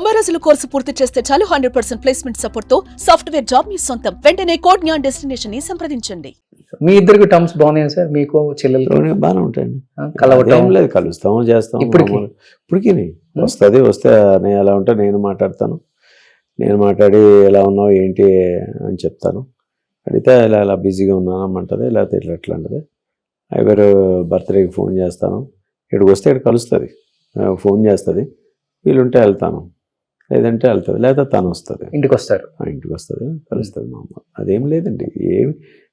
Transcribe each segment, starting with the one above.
90 రోజుల కోర్సు పూర్తి చేస్తే చాలు 100% ప్లేస్మెంట్ సపోర్ట్ తో సాఫ్ట్వేర్ జాబ్ మీ సొంతం. వెంటనే కోడ్ జ్ఞాన్ డెస్టినేషన్ ని సంప్రదించండి. మీ ఇద్దరికి టర్మ్స్ బాగున్నాయి సార్, మీకు చెల్లెలు బాగానే ఉంటాయండి. కలవటం ఏం లేదు, కలుస్తాము చేస్తాము. ఇప్పటికి వస్తే నేను ఎలా ఉంటే నేను మాట్లాడతాను. నేను మాట్లాడి ఎలా ఉన్నావు ఏంటి అని చెప్తాను. అడిగితే ఇలా బిజీగా ఉన్నాను అమ్మంటుంది, లేకపోతే ఎట్లా అంటది. ఎవరు బర్త్డేకి ఫోన్ చేస్తాను, ఇక్కడికి వస్తే ఇక్కడ కలుస్తుంది, ఫోన్ చేస్తుంది. వీలుంటే వెళ్తాను, లేదంటే వెళ్తుంది, లేదా తను వస్తుంది, ఇంటికి వస్తారు, కలుస్తుంది మా అమ్మ. అదేం లేదండి,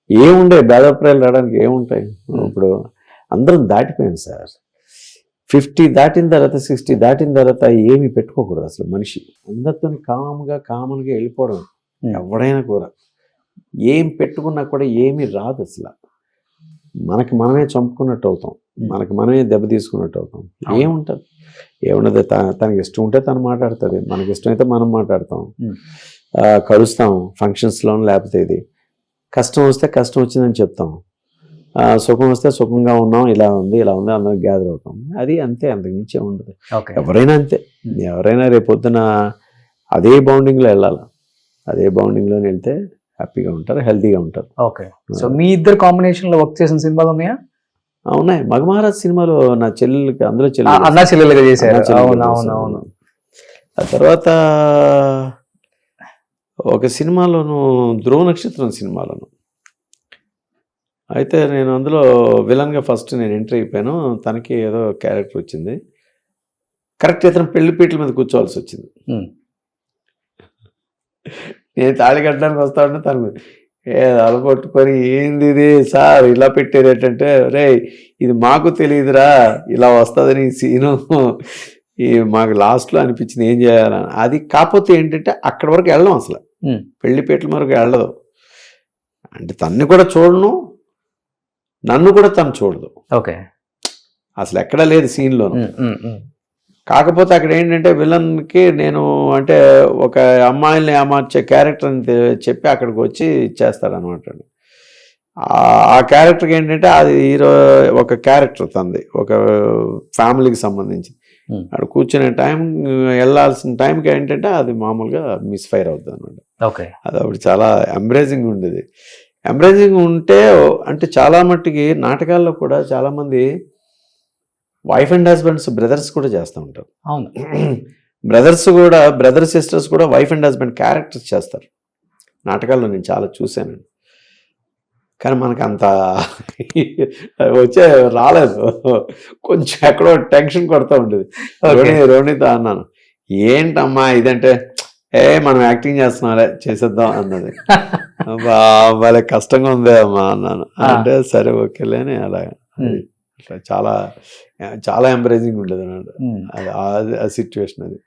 ఏముండే భేదాభిప్రాయాలు రావడానికి ఏముంటాయి. ఇప్పుడు అందరం దాటిపోయాను సార్. 50 దాటిన తర్వాత 60 దాటిన తర్వాత ఏమి పెట్టుకోకూడదు అసలు. మనిషి అందరితో కామన్గా వెళ్ళిపోవడం. ఎవడైనా కూడా ఏం పెట్టుకున్నా కూడా ఏమీ రాదు అసలు. మనకి మనమే చంపుకున్నట్టు అవుతాం, మనకి మనమే దెబ్బ తీసుకున్నట్టు అవుతాం. ఏముండదు, తనకి ఇష్టం ఉంటే తను మాట్లాడుతుంది, మనకి ఇష్టం అయితే మనం మాట్లాడతాం, కలుస్తాం ఫంక్షన్స్లో. లేకపోతే ఇది కష్టం వస్తే కష్టం వచ్చిందని చెప్తాం, సుఖం వస్తే సుఖంగా ఉన్నాం, ఇలా ఉంది అందరం గ్యాదర్ అవుతాం. అది అంతే, అంతకుమించే ఉండదు. ఎవరైనా అంతే. ఎవరైనా రేపొద్దున అదే బౌండింగ్లో వెళ్ళాలి. అదే బౌండింగ్లో వెళ్తే హ్యాపీగా ఉంటారు, హెల్తీగా ఉంటారు. ఓకే. సో మీ ఇద్దరు కాంబినేషన్ లో వర్క్ చేసిన సినిమాలు ఉన్నాయా? ఉన్నాయి. మగమహారాజ్ సినిమాలో నా చెల్లెలకి, అందులో అన్నా చెల్లెలుగా చేశారు. అవును. ఆ తర్వాత ఒక సినిమాలోను, ధ్రువ నక్షత్రం సినిమాలోను అయితే నేను అందులో విలన్గా ఫస్ట్ నేను ఎంట్రీ అయిపోయాను. తనకి ఏదో క్యారెక్టర్ వచ్చింది. కరెక్ట్ ఇతను పెళ్లిపీటల మీద కూర్చోవాల్సి వచ్చింది. నేను తాళి కట్టడానికి వస్తా ఉంటే తను అలగొట్టుకొని, ఏంది ఇది సార్ ఇలా పెట్టేది ఏంటంటే, రే ఇది మాకు తెలియదురా ఇలా వస్తుందని సీను, మాకు లాస్ట్లో అనిపించింది ఏం చేయాలని. అది కాకపోతే ఏంటంటే అక్కడి వరకు వెళ్ళడం, అసలు పెళ్లిపీటల వరకు వెళ్ళదు. అంటే తన్ని కూడా చూడను, నన్ను కూడా తను చూడదు. ఓకే. అసలు ఎక్కడా లేదు సీన్లోను. కాకపోతే అక్కడ ఏంటంటే విలన్కి నేను అంటే ఒక అమ్మాయిల్ని ఏమార్చే క్యారెక్టర్ అని చెప్పి అక్కడికి వచ్చి ఇచ్చేస్తాడనమాట. ఆ క్యారెక్టర్కి ఏంటంటే అది హీరో ఒక క్యారెక్టర్ తంది, ఒక ఫ్యామిలీకి సంబంధించి. అక్కడ కూర్చునే టైం, వెళ్ళాల్సిన టైంకి ఏంటంటే అది మామూలుగా మిస్ఫైర్ అవుతుంది అనమాట. ఓకే. అది అప్పుడు చాలా ఎంబ్రేజింగ్ ఉండేది. ఎంబ్రేజింగ్ ఉంటే అంటే చాలా మట్టుకి నాటకాల్లో కూడా చాలామంది వైఫ్ అండ్ హస్బెండ్స్, బ్రదర్స్ కూడా చేస్తూ ఉంటారు. అవును. బ్రదర్ సిస్టర్స్ కూడా వైఫ్ అండ్ హస్బెండ్ క్యారెక్టర్స్ చేస్తారు నాటకాల్లో. నేను చాలా చూశాను. కానీ మనకు అంత రాలేదు. కొంచెం ఎక్కడో టెన్షన్ కొడుతూ ఉండేది. రోణితో అన్నాను, ఏంటమ్మా ఇదంటే, మనం యాక్టింగ్ చేస్తున్నాలే చేసేద్దాం అన్నది. వాళ్ళ కష్టంగా ఉంది అమ్మా అన్నాను. అంటే సరే ఓకేలే అని అలాగా. చాలా చాలా ఎంకరేజింగ్ ఉండేది అన్నమాట ఆ సిచ్యువేషన్ అది.